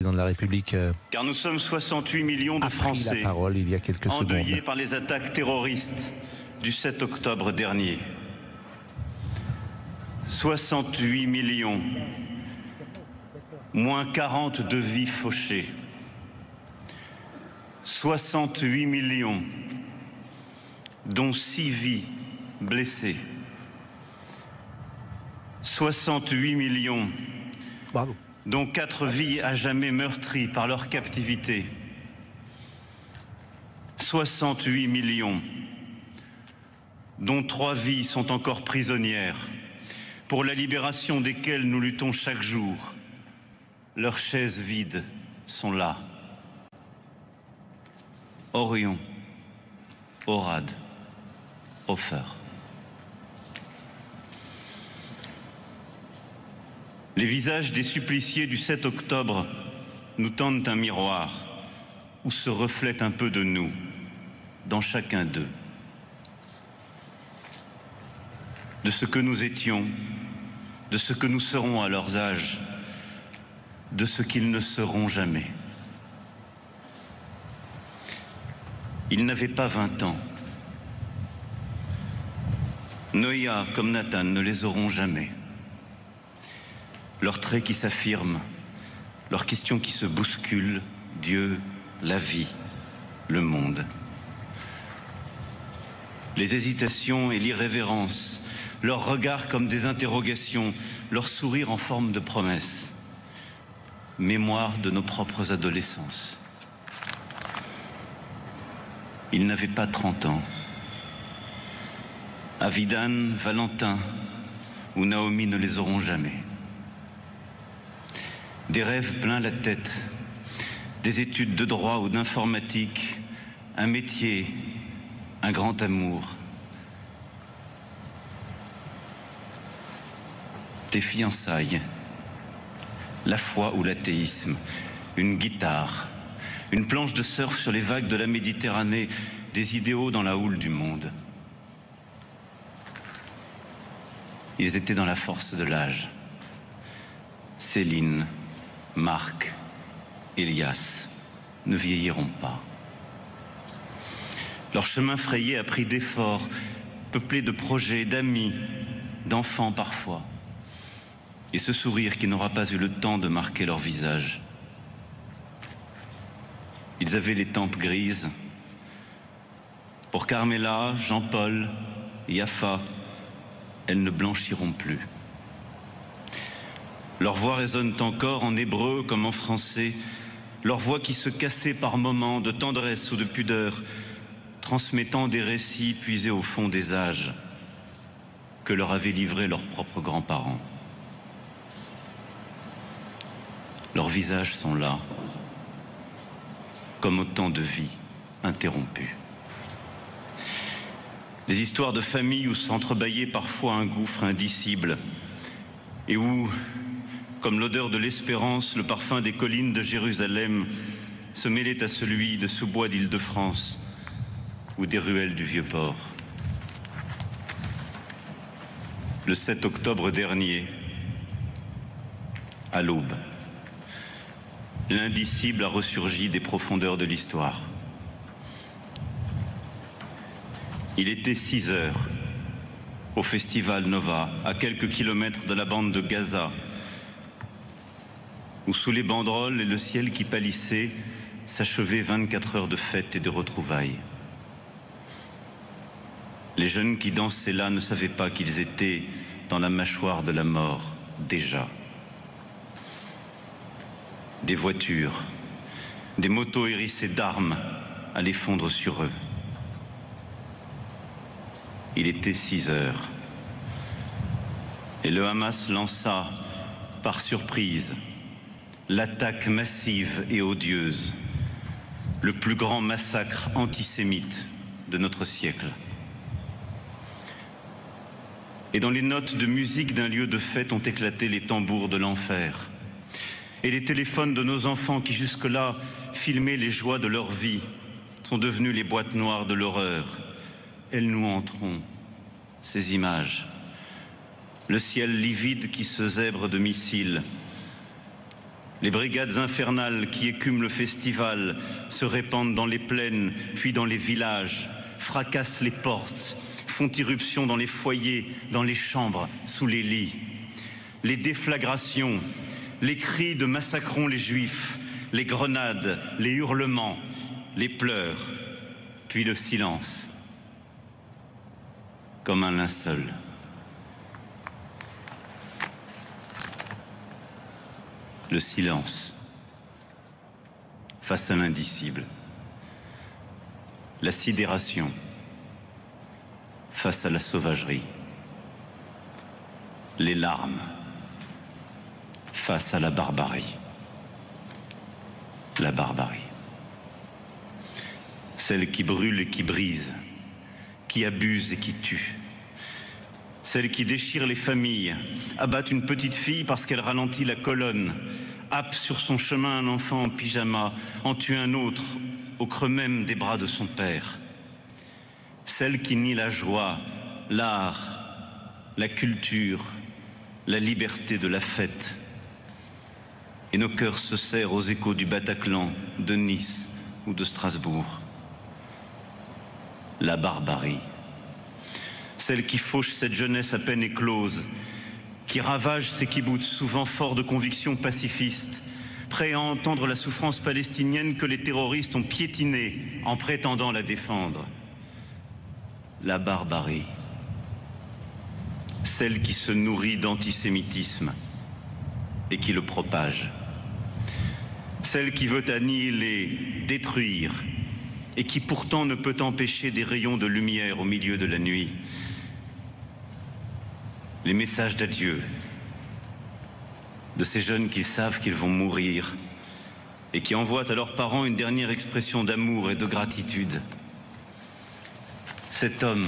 président de la République Car nous sommes 68 millions de a pris Français la parole il y a quelques endeuillés secondes. par les attaques terroristes du 7 octobre dernier. 68 millions, moins 42 vies fauchées. 68 millions, dont 6 vies blessées. 68 millions, Bravo. dont 4 vies à jamais meurtries par leur captivité. 68 millions, dont 3 vies sont encore prisonnières, pour la libération desquelles nous luttons chaque jour. Leurs chaises vides sont là. Orion, Orad, Ofer. Les visages des suppliciés du 7 octobre nous tendent un miroir où se reflète un peu de nous, dans chacun d'eux. De ce que nous étions, de ce que nous serons à leurs âges, de ce qu'ils ne seront jamais. Ils n'avaient pas 20 ans. Noïa comme Nathan ne les auront jamais. Leurs traits qui s'affirment, leurs questions qui se bousculent, Dieu, la vie, le monde. Les hésitations et l'irrévérence, leurs regards comme des interrogations, leurs sourires en forme de promesses. Mémoire de nos propres adolescences. Ils n'avaient pas 30 ans. Avidan, Valentin ou Naomi ne les auront jamais. Des rêves plein la tête, des études de droit ou d'informatique, un métier, un grand amour. Des fiançailles, la foi ou l'athéisme, une guitare, une planche de surf sur les vagues de la Méditerranée, des idéaux dans la houle du monde. Ils étaient dans la force de l'âge. Céline, Marc, Elias ne vieilliront pas. Leur chemin frayé a pris d'efforts, peuplé de projets, d'amis, d'enfants parfois. Et ce sourire qui n'aura pas eu le temps de marquer leur visage. Ils avaient les tempes grises. Pour Carmela, Jean-Paul, Yafa, elles ne blanchiront plus. Leurs voix résonnent encore en hébreu comme en français, leurs voix qui se cassaient par moments de tendresse ou de pudeur, transmettant des récits puisés au fond des âges que leur avaient livrés leurs propres grands-parents. Leurs visages sont là, comme autant de vies interrompues. Des histoires de famille où s'entrebâillait parfois un gouffre indicible et où, comme l'odeur de l'espérance, le parfum des collines de Jérusalem se mêlait à celui de sous-bois d'Île-de-France ou des ruelles du Vieux-Port. Le 7 octobre dernier, à l'aube, l'indicible a ressurgi des profondeurs de l'histoire. Il était 6 heures au Festival Nova, à quelques kilomètres de la bande de Gaza, où sous les banderoles et le ciel qui pâlissait s'achevaient 24 heures de fête et de retrouvailles. Les jeunes qui dansaient là ne savaient pas qu'ils étaient dans la mâchoire de la mort déjà. Des voitures, des motos hérissées d'armes allaient fondre sur eux. Il était 6 heures et le Hamas lança, par surprise, l'attaque massive et odieuse, le plus grand massacre antisémite de notre siècle. Et dans les notes de musique d'un lieu de fête ont éclaté les tambours de l'enfer. Et les téléphones de nos enfants qui jusque-là filmaient les joies de leur vie sont devenus les boîtes noires de l'horreur. Elles nous hanteront, ces images. Le ciel livide qui se zèbre de missiles. Les brigades infernales qui écument le festival se répandent dans les plaines, puis dans les villages, fracassent les portes, font irruption dans les foyers, dans les chambres, sous les lits. Les déflagrations, les cris de massacrons les Juifs, les grenades, les hurlements, les pleurs, puis le silence, comme un linceul. Le silence face à l'indicible. La sidération face à la sauvagerie. Les larmes face à la barbarie. La barbarie. Celle qui brûle et qui brise, qui abuse et qui tue. Celle qui déchire les familles, abat une petite fille parce qu'elle ralentit la colonne, happe sur son chemin un enfant en pyjama, en tue un autre au creux même des bras de son père. Celle qui nie la joie, l'art, la culture, la liberté de la fête. Et nos cœurs se serrent aux échos du Bataclan, de Nice ou de Strasbourg. La barbarie. Celle qui fauche cette jeunesse à peine éclose, qui ravage ces kibboutz, souvent forts de convictions pacifistes, prêts à entendre la souffrance palestinienne que les terroristes ont piétinée en prétendant la défendre. La barbarie. Celle qui se nourrit d'antisémitisme et qui le propage. Celle qui veut annihiler, détruire, et qui pourtant ne peut empêcher des rayons de lumière au milieu de la nuit. Les messages d'adieu de ces jeunes qui savent qu'ils vont mourir et qui envoient à leurs parents une dernière expression d'amour et de gratitude. Cet homme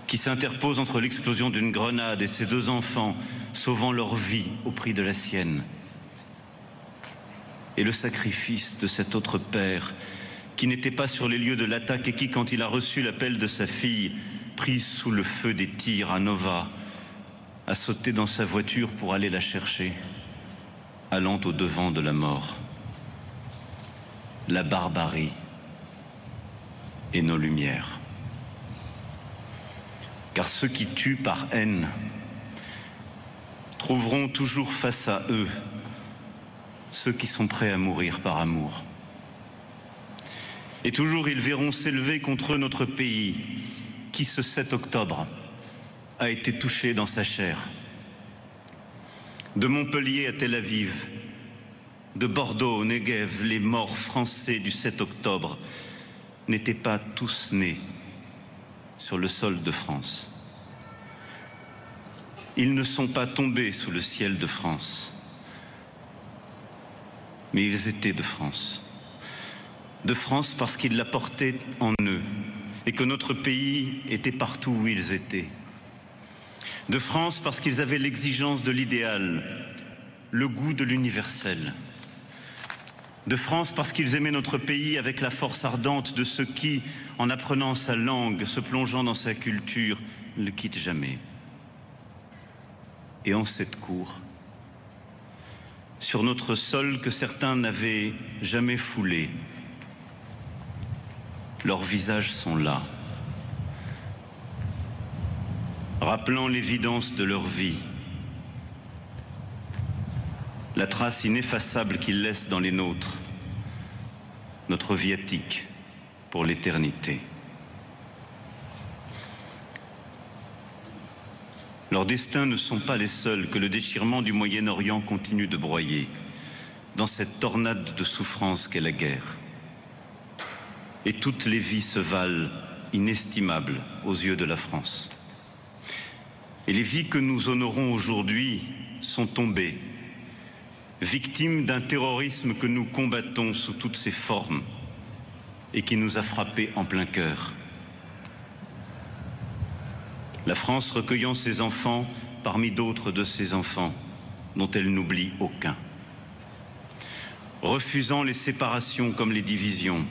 qui s'interpose entre l'explosion d'une grenade et ses deux enfants, sauvant leur vie au prix de la sienne, et le sacrifice de cet autre père qui n'était pas sur les lieux de l'attaque et qui, quand il a reçu l'appel de sa fille, prise sous le feu des tirs à Nova, a sauté dans sa voiture pour aller la chercher, allant au-devant de la mort. La barbarie et nos lumières. Car ceux qui tuent par haine trouveront toujours face à eux ceux qui sont prêts à mourir par amour. Et toujours ils verront s'élever contre eux notre pays, qui ce 7 octobre a été touché dans sa chair. De Montpellier à Tel Aviv, de Bordeaux au Negev, les morts français du 7 octobre n'étaient pas tous nés sur le sol de France. Ils ne sont pas tombés sous le ciel de France, mais ils étaient de France. De France parce qu'ils la portaient en eux et que notre pays était partout où ils étaient. De France parce qu'ils avaient l'exigence de l'idéal, le goût de l'universel. De France parce qu'ils aimaient notre pays avec la force ardente de ceux qui, en apprenant sa langue, se plongeant dans sa culture, ne le quittent jamais. Et en cette cour, sur notre sol que certains n'avaient jamais foulé, leurs visages sont là, rappelant l'évidence de leur vie, la trace ineffaçable qu'ils laissent dans les nôtres, notre viatique pour l'éternité. Leurs destins ne sont pas les seuls que le déchirement du Moyen-Orient continue de broyer dans cette tornade de souffrance qu'est la guerre. Et toutes les vies se valent inestimables aux yeux de la France. Et les vies que nous honorons aujourd'hui sont tombées, victimes d'un terrorisme que nous combattons sous toutes ses formes et qui nous a frappés en plein cœur. La France recueillant ses enfants parmi d'autres de ses enfants dont elle n'oublie aucun. Refusant les séparations comme les divisions,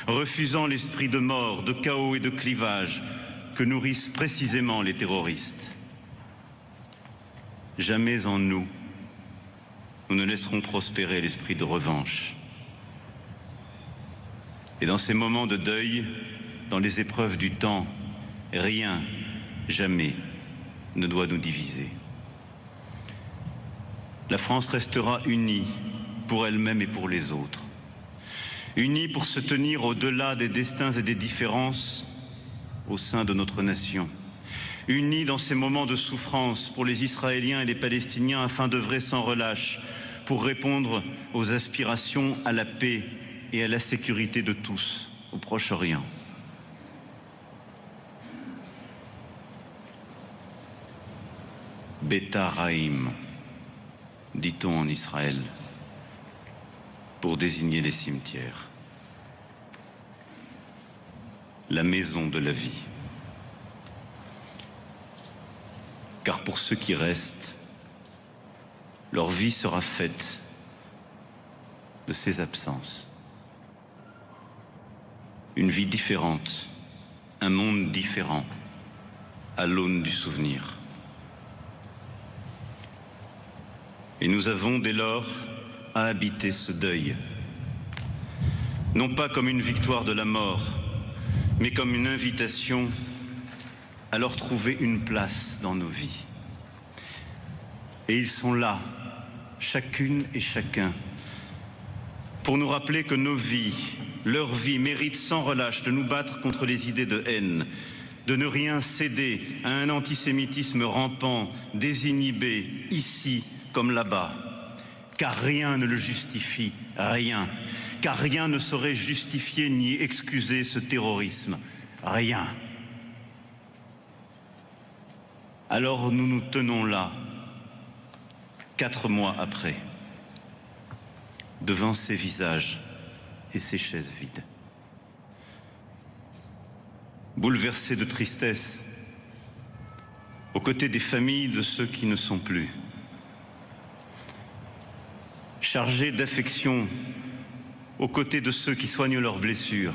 refusant l'esprit de mort, de chaos et de clivage que nourrissent précisément les terroristes. Jamais en nous, nous ne laisserons prospérer l'esprit de revanche. Et dans ces moments de deuil, dans les épreuves du temps, rien, jamais, ne doit nous diviser. La France restera unie pour elle-même et pour les autres. Unie pour se tenir au-delà des destins et des différences au sein de notre nation. Unie dans ces moments de souffrance pour les Israéliens et les Palestiniens afin d'œuvrer sans relâche pour répondre aux aspirations à la paix et à la sécurité de tous au Proche-Orient. Beta Raïm, dit-on en Israël, pour désigner les cimetières. La maison de la vie. Car pour ceux qui restent, leur vie sera faite de ces absences. Une vie différente, un monde différent, à l'aune du souvenir. Et nous avons dès lors à habiter ce deuil, non pas comme une victoire de la mort, mais comme une invitation à leur trouver une place dans nos vies. Et ils sont là, chacune et chacun, pour nous rappeler que nos vies, leur vie, méritent sans relâche de nous battre contre les idées de haine, de ne rien céder à un antisémitisme rampant, désinhibé, ici comme là-bas, car rien ne le justifie, rien, car rien ne saurait justifier ni excuser ce terrorisme, rien. Alors nous nous tenons là, 4 mois après, devant ces visages et ces chaises vides. Bouleversés de tristesse, aux côtés des familles de ceux qui ne sont plus. Chargés d'affection, aux côtés de ceux qui soignent leurs blessures.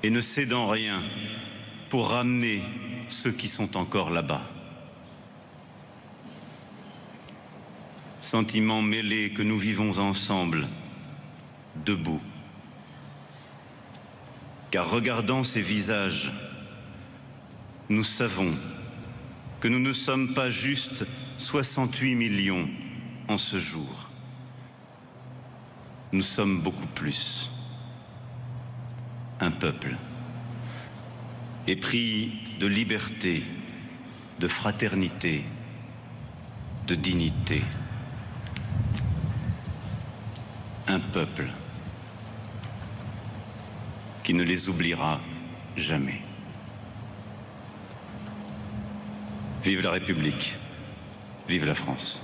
Et ne cédant rien pour ramener ceux qui sont encore là-bas. Sentiments mêlés que nous vivons ensemble, debout. Car regardant ces visages, nous savons que nous ne sommes pas juste 68 millions en ce jour. Nous sommes beaucoup plus. Un peuple épris de liberté, de fraternité, de dignité. Un peuple qui ne les oubliera jamais. Vive la République, vive la France.